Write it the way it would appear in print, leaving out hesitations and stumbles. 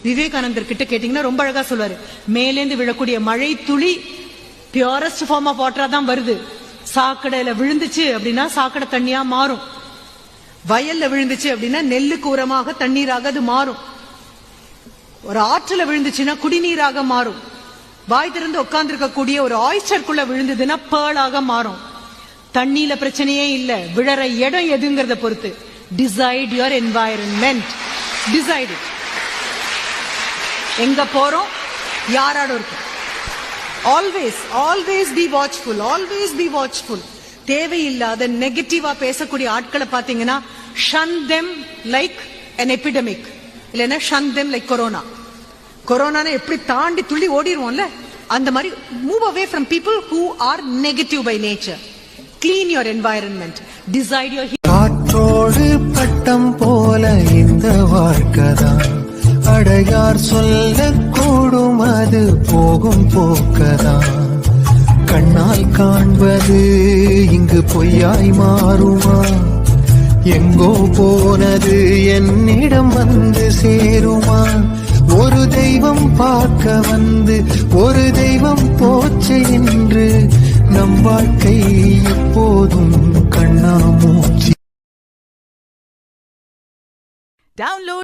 விவேகானந்தர் கிட்ட கேட்டீங்கன்னா ரொம்ப அழகா சொல்வாரு. மேலேந்து விழக்கூடிய மழை துளி பியூரஸ்ட் ஃபார்ம் ஆஃப் வாட்டரா தான் வருது. சாக்கடையில விழுந்துச்சு அப்படின்னா சாக்கடை தண்ணியா மாறும். வயல்ல விழுந்துச்சு அப்படின்னா நெல்லுக்கு உரமாக தண்ணீராக அது மாறும். ஒரு ஆற்றுல விழுந்துச்சுன்னா குடிநீராக மாறும். வாய் திறந்து உட்கார்ந்து இருக்கக்கூடிய ஒரு ஆயிஸ்டருக்குள்ள விழுந்ததுன்னா பேர்லாக மாறும். தண்ணியில பிரச்சனையே இல்ல, விழற இடம் எதுங்கிறத பொறுத்து. Decide your environment, decide it. எங்க போறோம், யாரோட இருக்கும். Always always be watchful, always be watchful. தேவையில்லாத நெகட்டிவா பேசக்கூடிய ஆட்களை பாத்தீங்கன்னா shun them like an epidemic, இல்லைன்னா shun them like corona. Corona எப்படி தாண்டி துள்ளி ஓடிடுவோம்ல, அந்த மாதிரி move away from people who are negative by nature. Clean your environment, decide your. காற்றோடு பட்டம் போல இந்த வாழ்க்கைதான், அடையார் சொல்ல கூடும் அது போகும் போக்கதான். கண்ணால் காண்பது இங்கு பொய்யாய் மாறுமா, எங்கோ போனது என்னிடம் வந்து சேருமா. ஒரு தெய்வம் பார்க்க வந்து ஒரு தெய்வம் போச்சு என்று நம் வாழ்க்கை எப்போதும் கண்ணாமூச்சி. Download